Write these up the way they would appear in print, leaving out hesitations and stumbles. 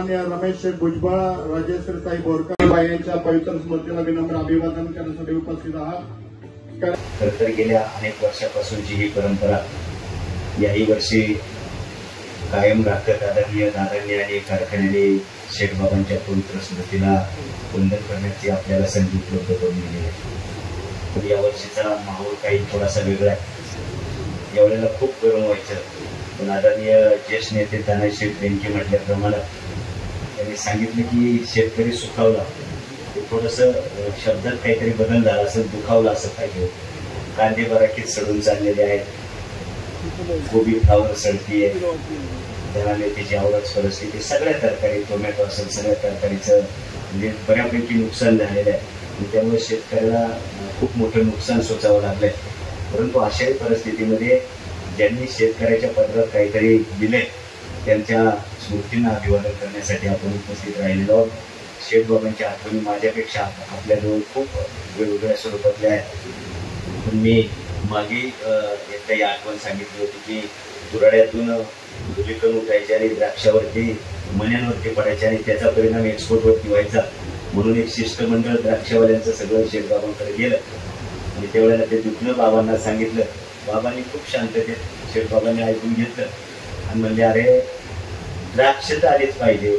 सन्माननीय रमेश शेठ भुजबळ, राजेश्रीताई बोरकर यांच्या पवित्र स्मृतीला विनम्र अभिवादन करण्यासाठी उपस्थित आहात। तर गेल्या अनेक वर्षापासूनची ही परंपरा याही वर्षी कायम राखत आदरणीय दादांनी आणि कारखान्याने शेठबाबांच्या पवित्र स्मृतीला वंदन करण्याची आपल्याला संधी उपलब्ध करून दिली आहे। तर या वर्षीचा माहोल काही थोडासा वेगळा आहे। यावेळेला खूप गरम व्हायचं, पण आदरणीय ज्येष्ठ नेते तानाजी शेठ यांनी म्हटल्याप्रमाणे त्यांनी सांगितलं की शेतकरी सुखावला, थोडंसं शब्दात काहीतरी बदल झाला असेल, दुखावला असं पाहिजे। कांदे बराकीत सडून चाललेले आहेत, गोबी फ्लावर सडती आहे, त्याला त्याची आवडच परिस्थिती, सगळ्या तरकारी, टोमॅटो असेल, सगळ्या तरकारीचं म्हणजे बऱ्यापैकी नुकसान झालेलं आहे आणि त्यामुळे शेतकऱ्याला खूप मोठं नुकसान सोसावं लागलंय। परंतु अशाही परिस्थितीमध्ये ज्यांनी शेतकऱ्याच्या पदरात काहीतरी दिले त्यांच्या स्मृतींना अभिवादन करण्यासाठी आपण उपस्थित राहिलेलो आहोत। शेठबाबांच्या आठवणी माझ्यापेक्षा आपल्याजवळ खूप वेगवेगळ्या स्वरूपातल्या आहेत। पण मी मागे एकदा आठवण सांगितली होती की दुराड्यातून धुलीकण उठायचे आणि द्राक्षावरती मण्यांवरती पडायचे आणि त्याचा परिणाम एक्सपोर्टवरती व्हायचा, म्हणून एक शिष्टमंडळ द्राक्षावाल्यांचं सगळं शेठबाबांकडे गेलं आणि त्यावेळेला ते दुखणं बाबांना सांगितलं। बाबांनी खूप शांततेत शेठबाबांनी ऐकून घेतलं आणि म्हणले, अरे द्राक्ष तर आलीच पाहिजे,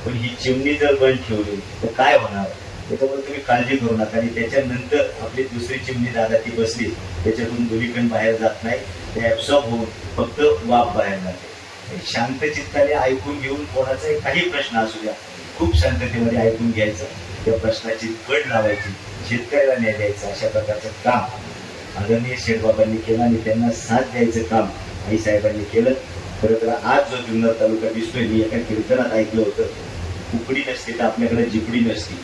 पण ही चिमणी जर बंद ठेवली तर काय होणार, त्याच्यामुळे तुम्ही काळजी करू नका। आणि त्याच्यानंतर आपली दुसरी चिमणी दादा ती बसली, त्याच्यातून धुलीकण बाहेर जात नाही, ते ऍब्सॉर्ब होऊन फक्त वाफ बाहेर जाते। शांत चित्ताने ऐकून घेऊन कोणाचाही काही प्रश्न असू द्या, खूप शांततेमध्ये ऐकून घ्यायचं, त्या प्रश्नाची कड लावायची, शेतकऱ्याला न्याय द्यायचा, अशा प्रकारचं काम आदरणीय शेठबाबांनी केलं आणि त्यांना साथ द्यायचं काम आई साहेबांनी केलं। खरं तर आज जो जुन्नर तालुका दिसतोय, मी एका कीर्तनात ऐकलं होतं, कुकडी नसते तर आपल्याकडे जिपडी नसती,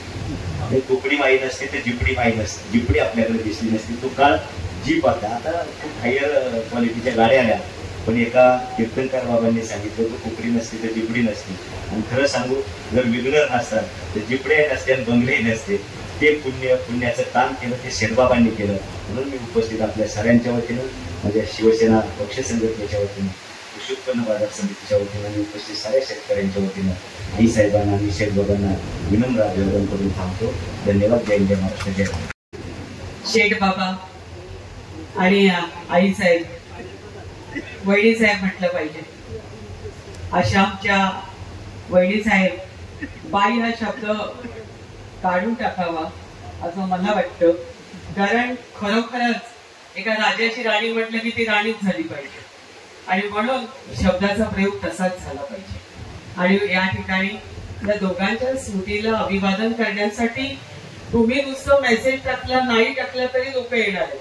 आणि कुकडी माई नसते तर जिपडी माई नसते, जिपडी आपल्याकडे दिसली नसती, तो काळ जीप आता खूप हायर क्वालिटीच्या गाड्या आल्या, पण एका कीर्तनकार बाबांनी सांगितलं की कुकडी नसती तर जिपडी नसती। आणि खरं सांगू, जर विघ्न नसतात तर जिपडे नसते आणि बंगलेही नसते। ते पुण्याचं काम केलं ते शेठबाबांनी केलं, म्हणून मी उपस्थित आपल्या सगळ्यांच्या वतीनं, माझ्या शिवसेना पक्ष संघटनेच्या वतीनं, कृषी उत्पन्न बाजार समितीच्या वतीनं आणि उपस्थित साऱ्या शेतकऱ्यांच्या वतीनं आई साहेबांना आणि शेठबाबांना विनम्र अभिवादन करून थांबतो। धन्यवाद। जय जय महाराष्ट्र, जय शेठबाबा आणि आई साहेब, वहिनी साहेब म्हटलं पाहिजे, अशा आमच्या वहिनी साहेब, बाई हा शब्द काढून टाकावा असं मला वाटतं, कारण खरोखरच एका राजाची राणी म्हटलं की ती राणीच झाली पाहिजे आणि म्हणून शब्दाचा प्रयोग तसाच झाला पाहिजे। आणि या ठिकाणी या दोघांच्या स्मृतीला अभिवादन करण्यासाठी तुम्ही नुसतं मेसेज टाकला नाही टाकला तरी लोक येणार आहेत,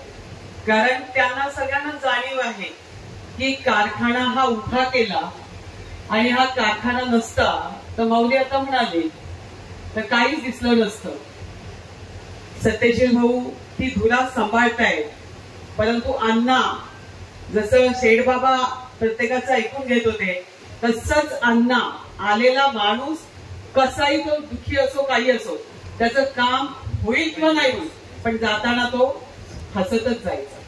कारण त्यांना सगळ्यांना जाणीव आहे की कारखाना हा उभा केला आणि हा कारखाना नसता तर माऊली आता म्हणाले तर काहीच दिसलं नसतं। सत्यशील भाऊ ती धुरा सांभाळतायत, परंतु अण्णा जसं शेठबाबा प्रत्येकाचं ऐकून घेत होते, तसंच अण्णा आलेला माणूस कसाही तो दुःखी असो काही असो, त्याचं काम होईल किंवा नाही होईल, पण जाताना तो हसतच जायचा,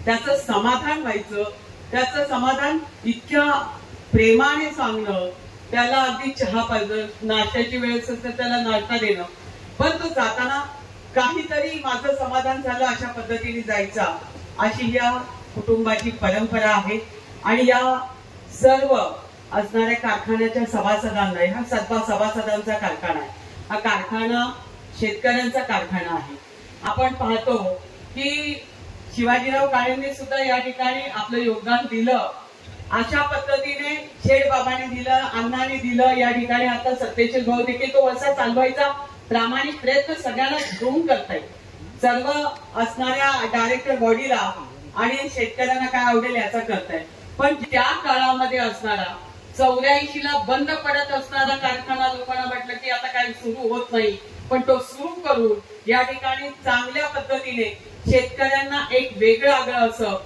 त्याचं समाधान व्हायचं, त्याचं समाधान इतक्या प्रेमाने सांगणं, त्याला अगदी चहा पाहिजे, नाश्त्याची वेळ असेल तर त्याला नाश्ता देणं, पण तो जाताना काहीतरी माझं समाधान झालं अशा पद्धतीने जायचा, अशी या कुटुंबाची परंपरा आहे। आणि या सर्व असणाऱ्या कारखान्याच्या सभासदांना, हा सभासदांचा कारखाना आहे, हा कारखाना शेतकऱ्यांचा कारखाना आहे। आपण पाहतो की शिवाजीराव काळेंनी सुद्धा या ठिकाणी आपलं योगदान दिलं, अशा पद्धतीने शेठबाबांनी दिलं, अण्णांनी दिलं, या ठिकाणी आता सत्यशील भाऊ देखील तो असा चालवायचा प्रामाणिक प्रयत्न सगळ्यांना घेऊन करतायत, सर्व असणाऱ्या डायरेक्टर बॉडीला आणि शेतकऱ्यांना काय आवडेल याचा करतायत। पण त्या काळामध्ये असणारा 84ला बंद पडत असणारा कारखाना लोकांना वाटलं की आता काय सुरू होत नाही, पण तो सुरू करून या ठिकाणी चांगल्या पद्धतीने शेतकऱ्यांना एक वेगळं आगळं असं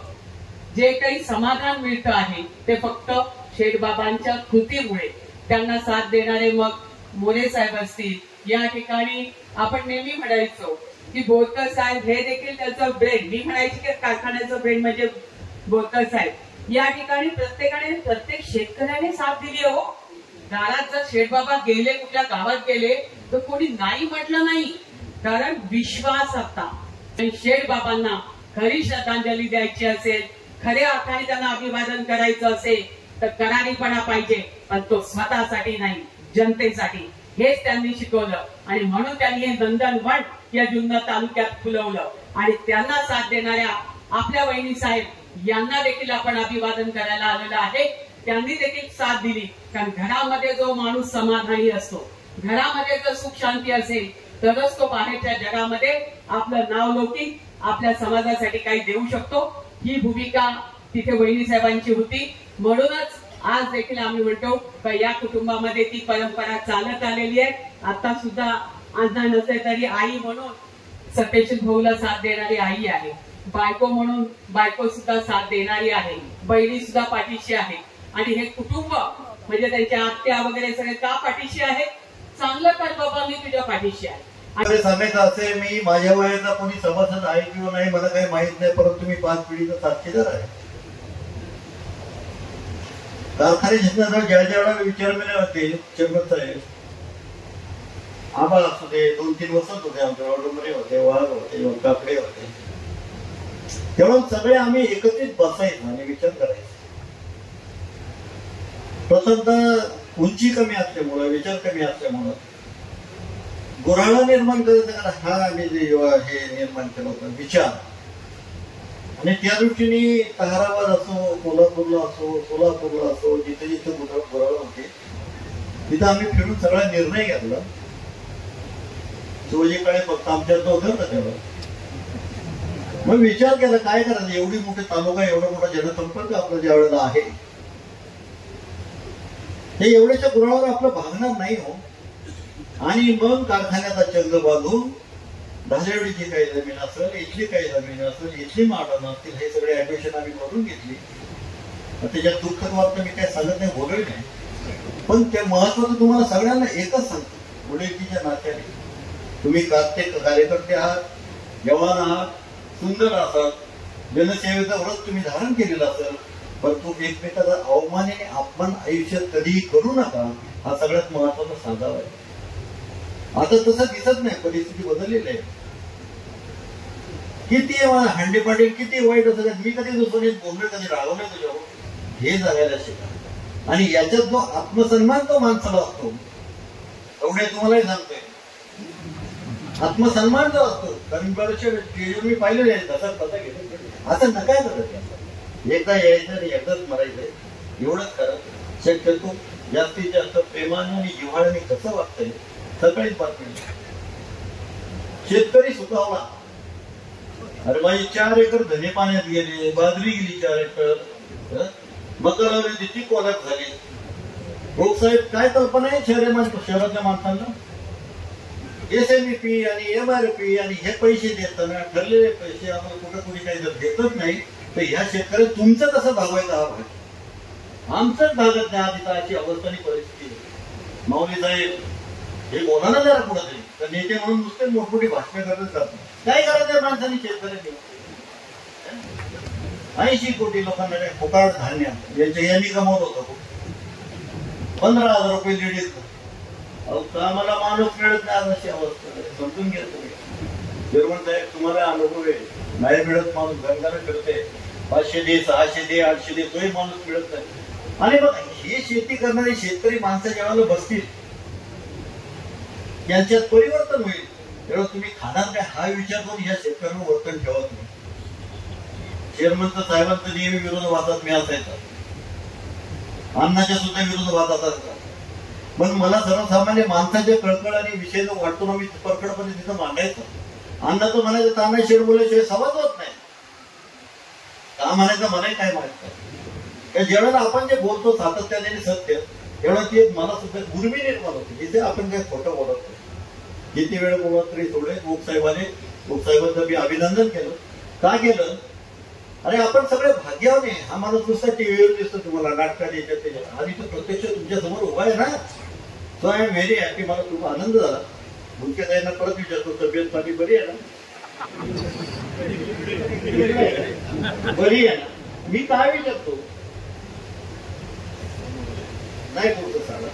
जे काही समाधान मिळतं आहे ते फक्त शेठबाबांच्या कृतीमुळे, त्यांना साथ देणारे मग मोरे साहेब असतील, या ठिकाणी आपण नेहमी म्हणायचो की बोरकर साहेब हे देखील त्याचं ब्रेन, मी म्हणायची की कारखान्याचं ब्रेन म्हणजे बोरकर साहेब, या ठिकाणी प्रत्येकाने प्रत्येक शेतकऱ्याने साथ दिली हो, दारात जर शेठबाबा गेले, कुठल्या गावात गेले, तर कोणी नाही म्हटलं नाही, कारण विश्वास होता. आणि शेठबाबांना खरी श्रद्धांजली द्यायची असेल, खऱ्या अर्थाने त्यांना अभिवादन करायचं असेल तर करारीपणा पाहिजे, पण तो स्वतःसाठी नाही, जनतेसाठी. हेच त्यांनी शिकवलं आणि म्हणून त्यांनी हे नंदनवन या जुन्नर तालुक्यात फुलवलं. आणि त्यांना साथ देणाऱ्या आपल्या वहिनी साहेब यांना देखील आपण अभिवादन करायला आलेलं आहे. त्यांनी देखील साथ दिली, कारण घरामध्ये जो माणूस समाधानी असतो, घरामध्ये जर सुख शांती असेल तरच तो बाहेरच्या जगामध्ये आपलं नाव लौकिक, आपल्या समाजासाठी काही देऊ शकतो. ही भूमिका तिथे वहिनी साहेबांची होती. म्हणूनच आज देखील आम्ही म्हणतो का या कुटुंबामध्ये ती परंपरा चालत आलेली आहे. आता सुद्धा अण्णा नसले तरी आई म्हणून सत्यशील भाऊला साथ देणारी आई आहे, बायको म्हणून बायको सुद्धा साथ देणारी आहे, बहिणी सुद्धा पाठीशी आहे. आणि हे कुटुंब म्हणजे त्यांच्या आत्या वगैरे सगळे का पाठीशी आहेत? चांगलं कर बाबा, मी तुझ्या पाठीशी आहे. सांगायचं असे, मी माझ्या वयाचा कोणी सभासद आहे किंवा नाही मला काही माहित नाही, परंतु मी 5 पिढीचा साक्षीदार आहे. कारखाने जिंकण्याचा ज्या ज्या वेळेला विचारमेले होते चेअरमन साहेब, आम्हाला असू दे, 2-3 वसंत होते, आमच्या ऑर्डरमध्ये होते, वाघ होते, काकडे होते, तेव्हा सगळे आम्ही एकत्रित बसायचो आणि विचार करायचो. प्रथमतः उंची कमी असल्यामुळं, विचार कमी असल्यामुळं गुऱ्हाळ निर्माण करायचा हा आम्ही हे निर्माण केलं होतं विचार. आणि त्या दृष्टीने ताराबाद असो, कोल्हापूरला असो, सोलापूरला असो, जिथे जिथे गुऱ्हाळ होते तिथं आम्ही फिरून सगळा निर्णय घेतला. शिवाजी काळे फक्त आमच्यात होतं तेव्हा. मग विचार केला काय करायचं, एवढी मोठी तालुका, एवढा मोठा जनसंपर्क आपला ज्या वेळेला आहे, हे एवढ्याच्या गुऱ्हाळावर आपलं भागणार नाही हो. आणि मग कारखान्याचा चंग बांधून धाजेवडीची काही जमीन असेल, इथली काही जमीन असेल, इथली माडण असतील, हे सगळे ऍडमिशन आम्ही करून घेतली. त्याच्यात दुःखद वाटतं मी काय सांगत नाही, बोलत नाही, पण ते महत्वाचं तुम्हाला सगळ्यांना एकच सांगतो, मुलीच्या नात्याने तुम्ही कार्यकर्ते आहात, जवान आहात, सुंदर असाल, जनसेवेचं व्रत तुम्ही धारण केलेलं असेल, परंतु एकमेकाचा अवमानाने अपमान आयुष्यात कधीही करू नका, हा सगळ्यात महत्वाचा साधाव आहे. आता तसं दिसत नाही, परिस्थिती बदललेली आहे. किती हांडे पाटील किती वाईट असं, मी कधी दुसरे बोलले, कधी रागवले तुझ्यावर, हे जगायला शिका. आणि याच्यात जो आत्मसन्मान तो माणसाला असतो, एवढे तुम्हालाही सांगतोय, आत्मसन्मान जो असतो, कारण बरेचसे मी पाहिलेले आहे, तसा घेतो असं नका करत. एकदा यायचं आणि एकदाच मरायचंय, एवढंच करा. शक्यतो जास्तीत जास्त प्रेमाने आणि जिव्हाळ्याने कसं वागतंय. सकाळीच बातमी, शेतकरी सुखावला, अरे बाई 4 एकर धने पाण्यात गेले, बाजरी गेली 4 एकर, मका लावली तिची कोलाप झाली. साहेब काय कल्पना आहे शहरातल्या माणसांना, SMEP आणि MRP आणि हे पैसे देताना ठरलेले पैसे आपण कुठं कुणी काही जर देतच नाही तर ह्या शेतकऱ्यात तुमचं कसं भागवायचा हा भाग, आमचंच भागत नाही. आधी अशी अवस्थानी परिस्थिती. माऊली साहेब हे बोला ना जरा कुठं तरी, तर नेते म्हणून नुसते मोठमोठी भाषणे करतच जातात. काय करायचं माणसांनी शेतकऱ्यांनी? 80 कोटी लोकांना काय फुकाट धान्य यांनी कमावलं होतं, 15,000 रुपये लेडीज. कामाला माणूस मिळत नाही, अशी अवस्था. समजून घ्या तुम्ही. चेअरमन साहेब तुम्हाला अनुभव आहे, नाही मिळत माणूस गंगाने करते, 500 दे, 600 दे, 800 दे, तोही माणूस मिळत नाही. आणि बघ हे शेती करणारे शेतकरी माणसाच्या वेळेला बसतील, त्यांच्यात परिवर्तन होईल. तेव्हा तुम्ही खाणार काय हा विचार करून या शेतकऱ्यांवर वर्तन ठेवत नाही. चेअरमनचं साहेबांचं नेहमी विरोधाभासात मी असायचा, अन्नाच्या सुद्धा विरोधाभासात असतात. पण मला सर्वसामान्य माणसाच्या कळकळ आणि विषय जो वाटतो ना, मी परखडपणे तिथं मांडायचं. अन्नाचं म्हणायचं ताना शेड बोलायचे संवाद होत नाही, का म्हणायचं मलाही काय माहित नाही. जेवढा आपण जे बोलतो सातत्याने सत्य, तेवढा ती मला सुद्धा गुरमी निर्माण होते, जिथे आपण काही खोटं बोलत नाही. किती वेळ बोलत तरी थोडे. साहेबांचं मी अभिनंदन केलं. का केलं? अरे आपण सगळे भाग्यवान आहे. हा माणूस नुसता टीव्हीवर दिसतो तुम्हाला, नाटकात याच्यात त्याच्यात, आणि तो प्रत्यक्ष तुमच्या समोर उभा आहे ना. So I am very happy. मला खूप आनंद झाला. मुख्य त्यांना परत विचारतो, तब्येत पाणी बरी आहे ना? बरी आहे ना? मी काय विचारतो, नाही बोलतो साला,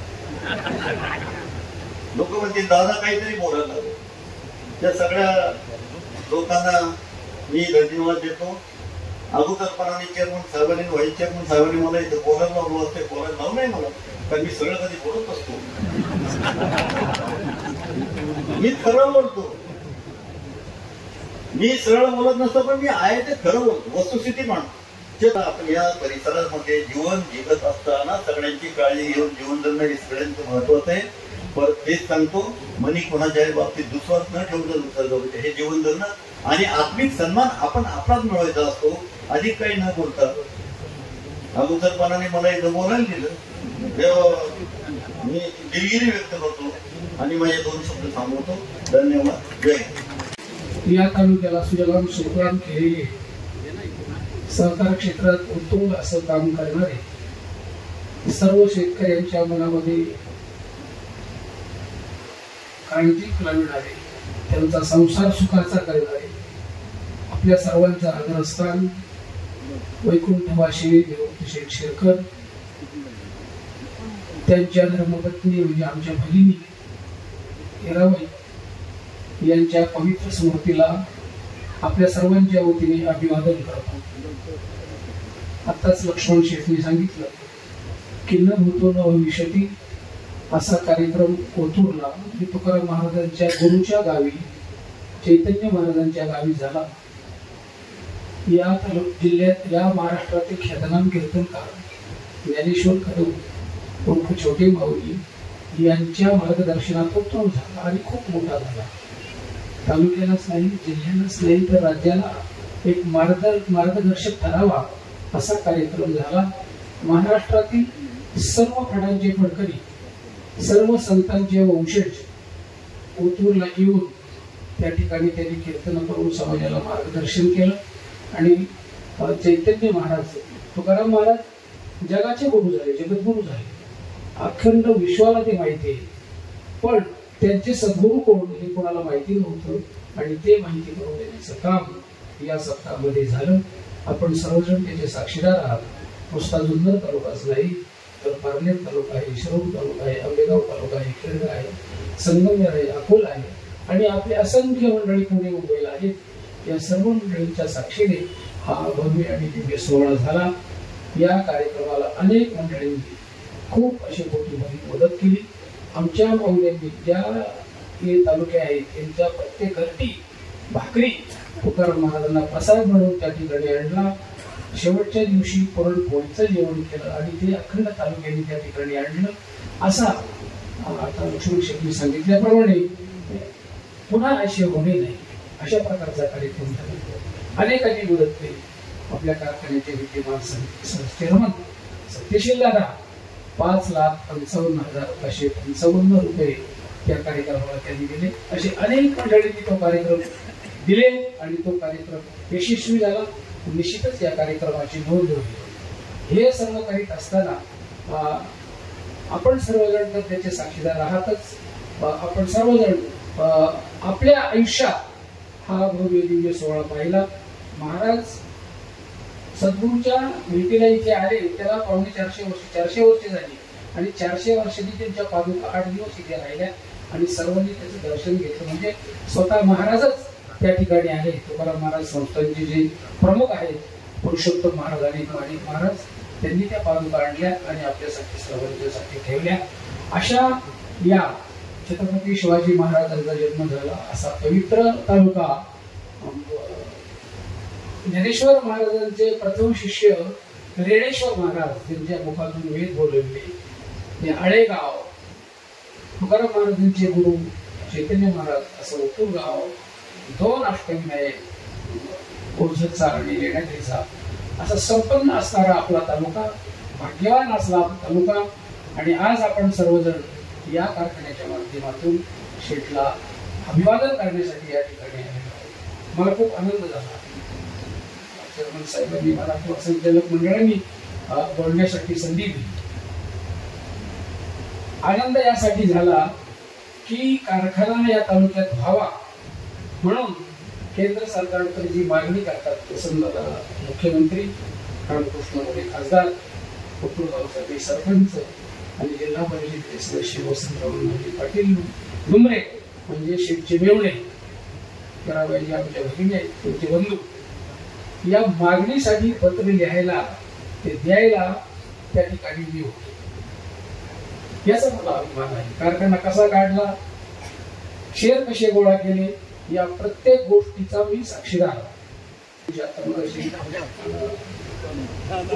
लोक म्हणतील दादा काहीतरी बोलायला लागले. त्या सगळ्या लोकांना मी धन्यवाद देतो. अगोदरपणाने चेअरमन साहेबांनी व्हाईस चेअरमन साहेबांनी मला इथं बोलायला लावलं असते. बोलायला लावू नाही मला, कारण मी सरळ कधी बोलत असतो. मी खरं बोलतो, मी सरळ बोलत नसतो, पण मी आहे ते खरं बोलतो, वस्तुस्थिती मांडतो. आपण या परिसरामध्ये जीवन जगत असताना सगळ्यांची काळजी घेऊन जीवन जगणं हे सगळ्यांचं महत्वाचं आहे. परत तेच सांगतो, मनी कोणाच्याही बाबतीत दुस्वार्थ न ठेवता दुसऱ्या हे जीवन जगणं आणि आत्मिक सन्मान आपण आपलाच मिळवायचा असतो. अधिक काही न बोलता अगोदरपणाने मला इथं बोलायला दिलं, मी दिलगिरी व्यक्त करतो आणि माझे 2 शब्द थांबवतो. धन्यवाद. जय. या तालुक्याला सुजलाम सुफलाम केलेले सहकार क्षेत्रात उत्तुंग असं काम करणारे सर्व शेतकऱ्यांच्या मनामध्ये क्रांती फुलविणारे, त्यांचा संसार सुखाचा करणारे, आपल्या सर्वांचा आदरस्थान वैकुंठवासी देवपूज्य शेठ शेरकर, त्यांच्या धर्मपत्नी म्हणजे आमच्या भगिनी हिराबाई यांच्या पवित्र स्मृतीला आपल्या सर्वांच्या वतीने अभिवादन करतो. आताच लक्ष्मण शेठने सांगितलं की न भूतो न भविष्यती असा कार्यक्रम कोथरूडला तुकाराम महाराजांच्या गुरुच्या गावी चैतन्य महाराजांच्या गावी झाला. या जिल्ह्यात या महाराष्ट्रातील ख्यातनाम कीर्तनकार ज्ञानेश्वर कडू उर्फ छोटे माऊली यांच्या मार्गदर्शनातून तो झाला आणि खूप मोठा झाला. तालुक्यालाच नाही, जिल्ह्यालाच नाही, तर राज्याला एक मार्गदर्शक ठरावा असा कार्यक्रम झाला. महाराष्ट्रातील सर्व फडांचे फडकरी, सर्व संतांचे वंशज कोथरूडला येऊन त्या ठिकाणी त्यांनी कीर्तन करून समाजाला मार्गदर्शन केलं. आणि चैतन्य महाराज तुकाराम महाराज जगाचे गुरु झाले, जगद्गुरु झाले. अखंड विश्वाला ते माहिती आहे, पण त्यांचे सद्गुरू कोण हे कोणाला माहिती नव्हतं आणि ते माहिती करून देण्याचं काम या सप्ताहामध्ये झालं. आपण सर्वजण त्याचे साक्षीदार आहात. नुसता जुन्नर तालुकाच नाही, तर पारनेर तालुका आहे, शिरोळ तालुका आहे, आंबेगाव तालुका आहे, खेडगा आहे, संगमेर आहे, अकोला आहे आणि आपले असंख्य मंडळी पुणे मुंबईला आहेत. या सर्व मंडळींच्या साक्षीने हा भव्य आणि दिव्य सोहळा झाला. या कार्यक्रमाला अनेक मंडळींनी खूप अशी मोठी मदत केली. आमच्या माऊल्यांनी ज्या हे तालुके आहेत त्यांच्या प्रत्येक घरटी भाकरी तुकाराम महाराजांना प्रसाद म्हणून त्या ठिकाणी आणला. शेवटच्या दिवशी पुरणपोळीचं जेवण केलं आणि ते अखंड तालुक्यांनी त्या ठिकाणी आणलं. असा आता लक्ष्मण शेट्टी सांगितल्याप्रमाणे पुन्हा असे होणे नाही अशा प्रकारचा कार्यक्रम झाला. अनेकांनी मदत केली. आपल्या कारखान्याचे विद्यमान चेअरमन सत्यशील दादा 5,55,555 रुपये त्या कार्यक्रमाला त्यांनी दिले. असे अनेक मंडळींनी तो कार्यक्रम दिले आणि तो कार्यक्रम यशस्वी झाला. निश्चितच या कार्यक्रमाची नोंद होईल. हे सर्व करीत असताना आपण सर्वजण तर त्याचे साक्षीदार आहातच. आपण सर्वजण आपल्या आयुष्यात हा भव्य दिव्य सोहळा पाहिला. महाराज सद्गुरूच्या भेटीला इथे आले त्याला 450 वर्ष झाली आणि 400 वर्षांनी त्यांच्या पादुका 8 दिवस इथे राहिल्या आणि सर्वांनी त्याचं दर्शन घेतलं. म्हणजे स्वतः महाराजच त्या ठिकाणी आले. तुकाराम महाराज संस्थांचे जे प्रमुख आहेत पुरुषोत्तम महाराज आणि माणिक महाराज त्यांनी त्या पादुका आणल्या आणि आपल्यासाठी सर्वांच्यासाठी ठेवल्या. अशा या छत्रपती शिवाजी महाराजांचा जन्म झाला असा पवित्र तालुका. ज्ञानेश्वर महाराजांचे प्रथम शिष्य रेणेश्वर महाराज यांच्या मुखातून वेद बोलवले हे आळेगाव. तुकाराम महाराजांचे गुरु चैतन्य महाराज असं उत्तूर गाव. 2 अष्टविनायक ओझरचा आणि लेण्याद्रीचा असा संपन्न असणारा आपला तालुका, भाग्यवान असला तालुका. आणि आज आपण सर्वजण या कारखान्याच्या माध्यमातून शेठला अभिवादन करण्यासाठी या ठिकाणी आलेलो आहोत. मला खूप आनंद झाला. चेअरमन साहेबांनी मला किंवा संचालक मंडळांनी बोलण्यासाठी संधी दिली. आनंद यासाठी झाला की कारखाना या तालुक्यात व्हावा म्हणून केंद्र सरकारकडे जी मागणी करतात वसंतदादा मुख्यमंत्री, रामकृष्ण मोरे खासदार, कोथरूड गावचे सरपंच आणि जिल्हा परिषदेचे सदस्य वसंतराव पाटील डुमरे म्हणजे शेठचे मेवणे कराबाई आमच्या भगिनी आहेत, त्यांचे बंधू, या मागणीसाठी पत्र लिहायला ते द्यायला त्या ठिकाणी मी होतो. याचा मला अभिमान आहे. कारखाना कसा काढला, शेअर कसे गोळा केले, या प्रत्येक गोष्टीचा मी साक्षीदार आहे.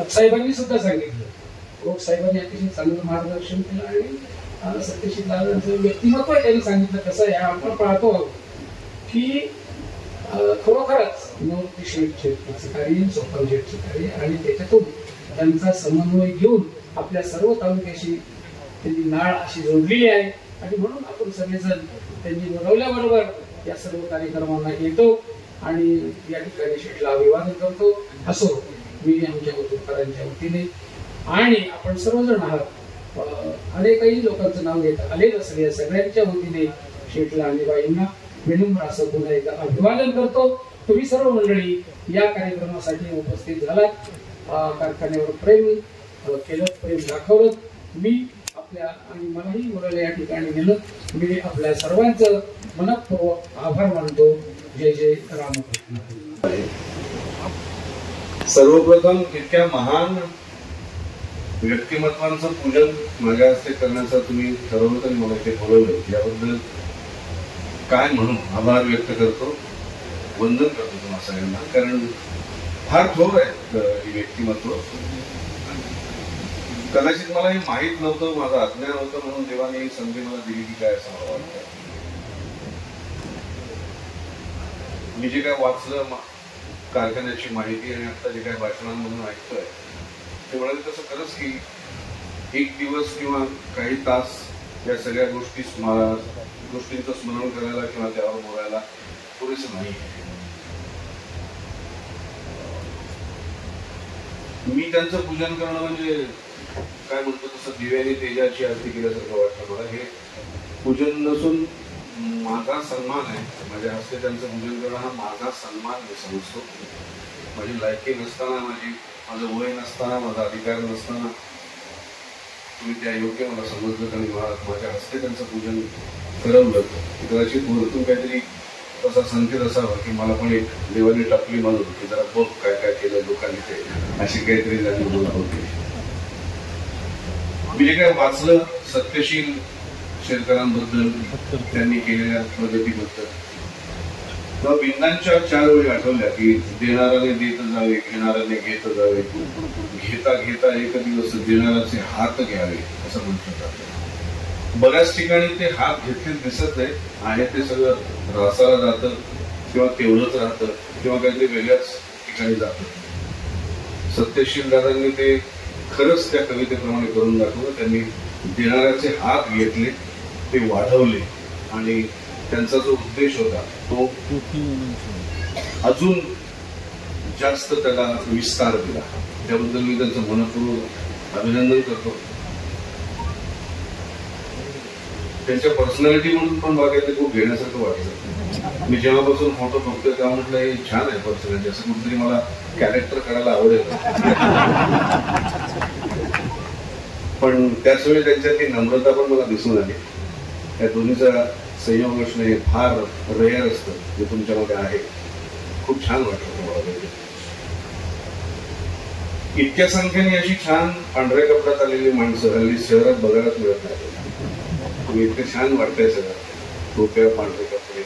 साहेबांनी सुद्धा सांगितलं, रोग साहेबांनी अतिशय चांगलं मार्गदर्शन केलं आणि सत्यशील दादांचं व्यक्तिमत्व त्यांनी सांगितलं कसं आहे. आपण पाहतो की खरोखरच निवृत्ती शेठचं कार्य, सोपान शेठचं कार्य आणि त्याच्यातून त्यांचा समन्वय घेऊन आपल्या सर्व तालुक्याशी त्यांची नाळ अशी जोडलेली आहे आणि म्हणून आपण सगळेजण त्यांनी बोलवल्याबरोबर या सर्व कार्यक्रमांना येतो आणि या ठिकाणी शेठला अभिवादन करतो. असो मी आमच्या वतूरकरांच्या वतीने आणि आपण सर्वजण आहात, अनेकही लोकांचं नाव घेत आले नसले, या सगळ्यांच्या वतीने शेठला आणि बाईंना विनम्र असं पुन्हा एकदा अभिवादन करतो. तुम्ही सर्व मंडळी या कार्यक्रमासाठी उपस्थित झालात, कारखान्यावर प्रेम केलं, प्रेम दाखवलं. मी आपल्या आणि मलाही बोलायला या ठिकाणी नेलं. मी आपल्या सर्वांचं मनपूर्वक आभार मानतो. जय जय रामकृष्ण. सर्वप्रथम इतक्या महान व्यक्तिमत्वांचं पूजन माझ्या हस्ते करण्याचं तुम्ही ठरवलं आणि मला इथे बोलवलं, याबद्दल काय म्हणून आभार व्यक्त करतो, वंदन करतो तुम्हाला सगळ्यांना. कारण फार थोर आहेत ही व्यक्तिमत्व. कदाचित मला हे माहीत नव्हतं, माझं अज्ञान होतं, म्हणून देवाने ही संधी मला दिली की काय असं मला वाटतं. मी जे काय वाचलं कारखान्याची माहिती आणि आता जे काय भाषणांमधून ऐकतोय ते म्हणाले तसं खरंच की एक दिवस किंवा काही तास या सगळ्या गोष्टींचं स्मरण करायला किंवा त्यावर बोलायला पुरेसं नाही. मी त्यांचं पूजन करणं म्हणजे काय म्हणतो तसं दिव्याने तेजाची आरती केल्यासारखं वाटतं मला. हे पूजन नसून माझा सन्मान आहे. माझ्या हस्ते त्यांचं पूजन करणं हा माझा सन्मान मी समजतो. माझी लायकी नसताना, माझं वय नसताना, माझा अधिकार नसताना तुम्ही त्या योग्य मला समजलं आणि माझ्या हस्ते त्यांचं पूजन करवलं. कदाचित वरतून काहीतरी तसा संकेत असावा की मला पण एक देवाने टाकली मानून की जरा बघ काय काय केलं लोकांनी, ते अशी काहीतरी त्यांनी बोलत होती. मी जे काय वाचलं सत्यशील शेतकऱ्यांबद्दल, त्यांनी केलेल्या प्रगतीबद्दल, तेव्हा बिंदांच्या 4 वेळी आठवल्या की देणाऱ्याने देत जावे, घेणाऱ्याने घेत जावे, घेता घेता एक दिवस देणाऱ्याचे हात घ्यावे असं म्हटलं जातं. बऱ्याच ठिकाणी ते हात घेतले दिसत नाही, आहे ते सगळं रासाला जातं किंवा तेवढंच राहतं किंवा काहीतरी वेगळ्याच ठिकाणी जातं. सत्यशील दादांनी ते खरंच त्या कवितेप्रमाणे करून दाखवलं. त्यांनी देणाऱ्याचे हात घेतले, ते वाढवले आणि त्यांचा जो उद्देश होता तो अजून जास्त त्याला विस्तार दिला. त्याबद्दल मी त्यांचं मनपूर्वक अभिनंदन करतो. त्यांच्या पर्सनॅलिटी म्हणून पण बघायला खूप घेण्यासारखं वाटलं. मी जेव्हापासून फोटो बघतोय तेव्हा म्हटलं हे छान आहे पर्सनॅलिटी, असं कुठेतरी मला कॅरेक्टर करायला आवडेल. पण त्याच वेळी त्यांच्यात ती नम्रता पण मला दिसून आली. या दोन्हीचा संयोग असणं हे फार रेअर असतं, जे तुमच्यामध्ये आहे. खूप छान वाटलं तुम्हाला. इतक्या संख्येने अशी छान पांढऱ्या कपड्यात आलेली माणसं हल्ली शहरात बघायलाच मिळत नाही. तुम्ही इतकं छान वाटतंय सगळं, टोप्या, पांढरे कपडे,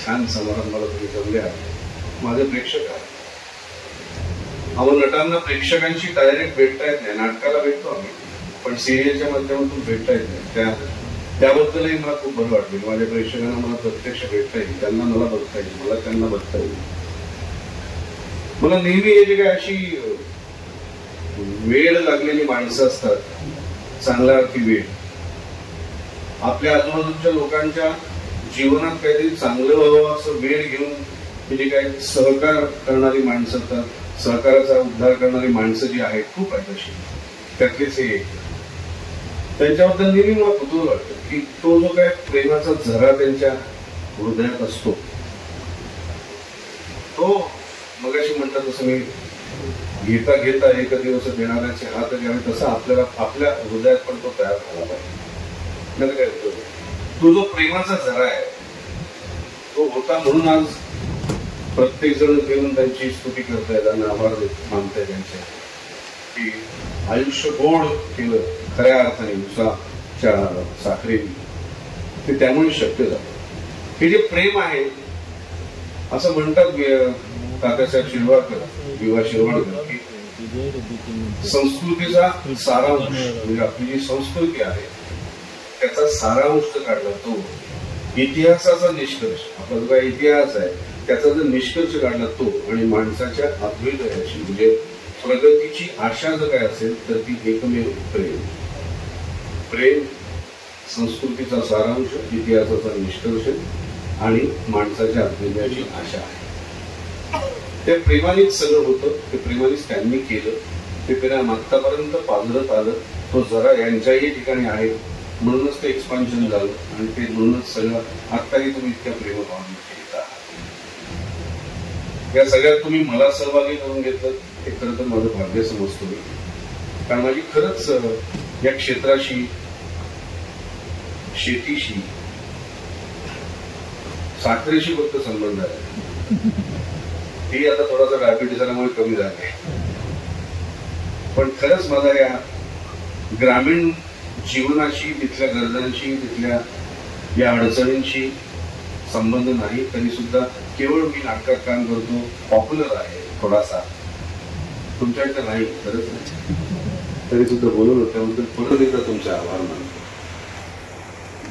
छान समारंभाला तुम्ही जमले आहात. माझे प्रेक्षक आहात. आम्हाला नटांना प्रेक्षकांशी डायरेक्ट भेटता येत नाही. नाटकाला भेटतो आम्ही, पण सिरियलच्या माध्यमातून भेटता येत नाही. त्याबद्दलही मला खूप बरं वाटलं. माझ्या प्रेक्षकांना मला प्रत्यक्ष भेटता येईल, त्यांना मला बघता येईल, मला त्यांना बघता येईल. मला नेहमी हे जे काय अशी वेळ लागलेली माणसं असतात, चांगल्या अर्थी वेळ, आपल्या आजूबाजूच्या लोकांच्या जीवनात काहीतरी चांगलं व्हावं असं वेळ घेऊन हे जे काय सहकार करणारी माणसं असतात, सहकाराचा उद्धार करणारी माणसं जी आहेत खूप आहेत अशी. त्यातलेच हे त्यांच्याबद्दल नेहमी मला कुतूहल वाटतं की तो जो काय प्रेमाचा झरा त्यांच्या हृदयात असतो तो मगाशी म्हणतात तसं मी घेता घेता एक दिवस देणाऱ्याचे हात घ्यावे, तसा आपल्याला आपल्या हृदयात पण तो तयार झाला पाहिजे. नाही काय होतो, तो जो प्रेमाचा झरा आहे तो होता म्हणून आज प्रत्येक जण देऊन त्यांची स्तुती करतायत आणि आभार मानताय त्यांचे, की आयुष्य गोड केलं खऱ्या अर्थाने उसाच्या साखरेने, ते त्यामुळे शक्य झालं. हे जे प्रेम आहे, असं म्हणतात तात्यासाहेब शिरवाडकर, विवा शिरवाडकर, की संस्कृतीचा सारांश म्हणजे आपली जी संस्कृती आहे त्याचा सारांश काढला तो इतिहासाचा निष्कर्ष, आपला जो काही इतिहास आहे त्याचा जर निष्कर्ष काढला तो, आणि माणसाच्या अभ्युदयाची म्हणजे प्रगतीची आशा जर काय असेल तर ती एकमेव प्रेम. प्रेम संस्कृतीचा सारांश, इतिहासाचा निष्कर्ष आणि माणसाच्या अभ्युदयाची आशा आहे. ते प्रेमानेच सगळं होतं, ते प्रेमानेच त्यांनी केलं, ते प्रेम आतापर्यंत पाजरत आलं. तो जरा यांच्याही ठिकाणी आहे म्हणूनच ते एक्सपान्शन झालं आणि ते म्हणूनच सगळं आत्ताही तुम्ही इतक्या प्रेमभावने येत आहात. या सगळ्यात तुम्ही मला सहभागी करून घेतलं हे खरं तर माझं भाग्य समजतो मी, कारण माझी खरंच या क्षेत्राशी, शेतीशी, साखरेशी फक्त संबंध आहे. ती आता थोडासा डायबिटीस आल्यामुळे कमी झाले, पण खरंच माझा या ग्रामीण जीवनाशी, तिथल्या गरजांशी, तिथल्या या अडचणींशी संबंध नाही. तरी सुद्धा केवळ मी नाटकात काम करतो, पॉप्युलर आहे थोडासा, तुमच्याकडे नाही, खरंच नाही, तरी सुद्धा बोलवलं त्याबद्दल परत एकदा तुमचे आभार मानतो.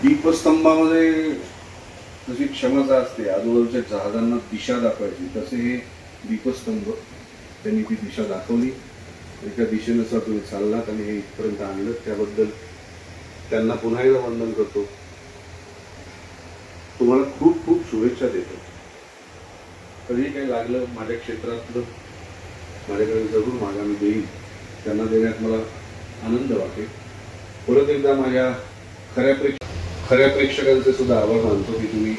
दीपस्तंभामध्ये जशी क्षमता असते आजूबाजूच्या जहाजांना दिशा दाखवायची, तसे हे दीपस्तंभ त्यांनी ती दिशा दाखवली. एका दिशेनुसार तुम्ही चाललात आणि हे इथपर्यंत आणलं, त्याबद्दल त्यांना पुन्हा एकदा वंदन करतो. तुम्हाला खूप खूप शुभेच्छा देतो. कधी काही लागलं माझ्या क्षेत्रातलं माझ्याकडे जरूर मागा मी देईल, त्यांना देण्यात मला आनंद वाटेल. परत एकदा माझ्या खऱ्या प्रेक्षकांचे सुद्धा आभार मानतो की तुम्ही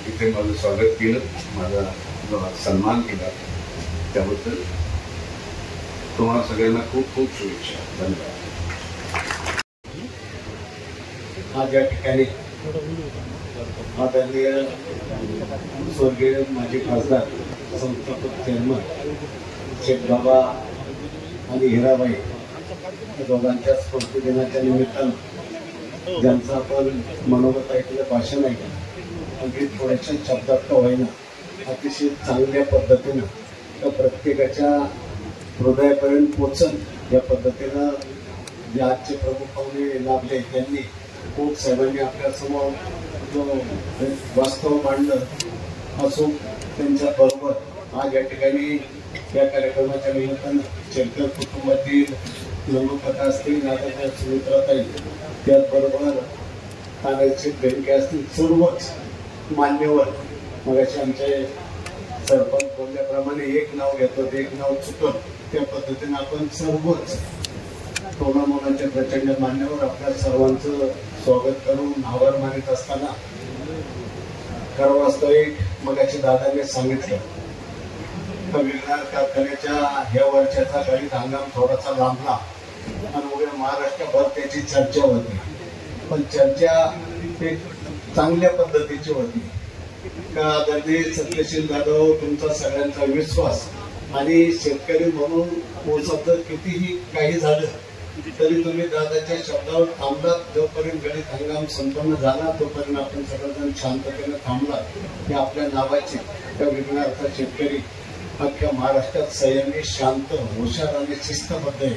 इथे माझं स्वागत केलं, माझा सन्मान केला, त्याबद्दल तुम्हाला सगळ्यांना खूप खूप शुभेच्छा. धन्यवाद. आज या ठिकाणी आदरणीय स्वर्गीय माजी खासदार, संस्थापक चेअरमन शेठ बाबा आणि हिराबाई या दोघांच्या स्मृती दिनाच्या निमित्तानं ज्यांचं आपण मनोगत ऐकलं, भाषण ऐकलं, अगदी थोड्याशा शब्दात का होईना अतिशय चांगल्या पद्धतीनं त्या प्रत्येकाच्या हृदयापर्यंत पोचन या पद्धतीनं जे आजचे प्रमुख पाहुणे लाभले त्यांनी खूप साहेबांनी आपल्यासमोर जो वास्तव मांडलं असो, त्यांच्या बरोबर आज या ठिकाणी या कार्यक्रमाच्या निमित्तानं शेतकरी कुटुंबातील लघुकथा असतील, नाटक सुमित्राताई, त्याचबरोबर तानाजी बेनके असतील, सर्वच मान्यवर. मगाशी आमचे सरपंच बोलल्याप्रमाणे एक नाव घेतो एक नाव चुकत, त्या पद्धतीने आपण सर्वच तोंडामोनाचे प्रचंड मान्यवर आपल्या सर्वांचं स्वागत करून आभार मानित असताना खरं वास्तविक मगाशी दादाने सांगितलं विज्ञान कारखान्याच्या ह्या वर्षाचा गणित हंगाम थोडासा लांबला आणि वगैरे महाराष्ट्रभर त्याची चर्चा होती, पण चर्चा एक चांगल्या पद्धतीची होती. का आदरणीय सत्यशील जाधव, तुमचा सगळ्यांचा विश्वास आणि शेतकरी म्हणून पोचत कितीही काही झालं तरी तुम्ही दादाच्या शब्दावर थांबलात. जोपर्यंत गणित हंगाम संपन्न झाला तोपर्यंत आपण सगळेजण शांततेने थांबलात. हे आपल्या नावाचे त्या विघ्नार्थ शेतकरी अख्ख्या महाराष्ट्रात संयमी, शांत, हुशार आणि शिस्तबद्ध आहे.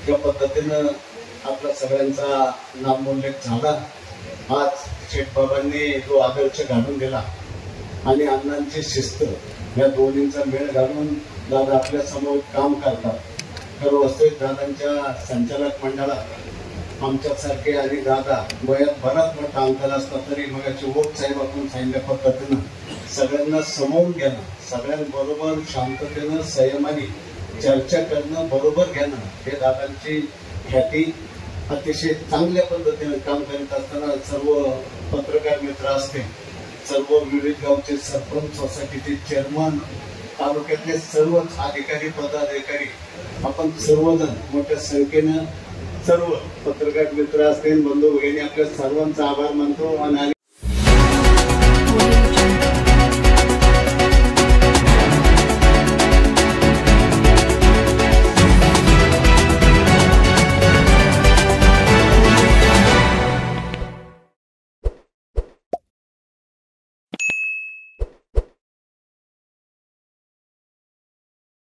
त्या पद्धतीनं आपला सगळ्यांचा नामोल्लेख झाला. आज शेठबाबांनी जो आदर्श घालून दिला आणि अण्णांची शिस्त या दोन्हींचा मेळ घालून दादा आपल्या समोर काम करतात. खरं वास्तविक दादांच्या संचालक मंडळात आमच्यासारखे आणि दादा वयात बराच मोठा अंतर असता तरी मगाची वोट साहेब आपण सांगितल्या पद्धतीनं सगळ्यांना समवून घेणं, सगळ्यांबरोबर शांततेनं संयमाने चर्चा करणं, बरोबर घेणं, हे दादांची ख्याती. अतिशय चांगल्या पद्धतीने काम करीत असताना सर्व पत्रकार मित्र असतील, सर्व विविध गावचे सरपंच, सोसायटीचे चेअरमन, तालुक्यातले सर्वच अधिकारी पदाधिकारी आपण सर्वजण मोठ्या संख्येनं सर्व पत्रकार मित्र असतील बंधू भगिनी आपल्या सर्वांचा आभार मानतो आणि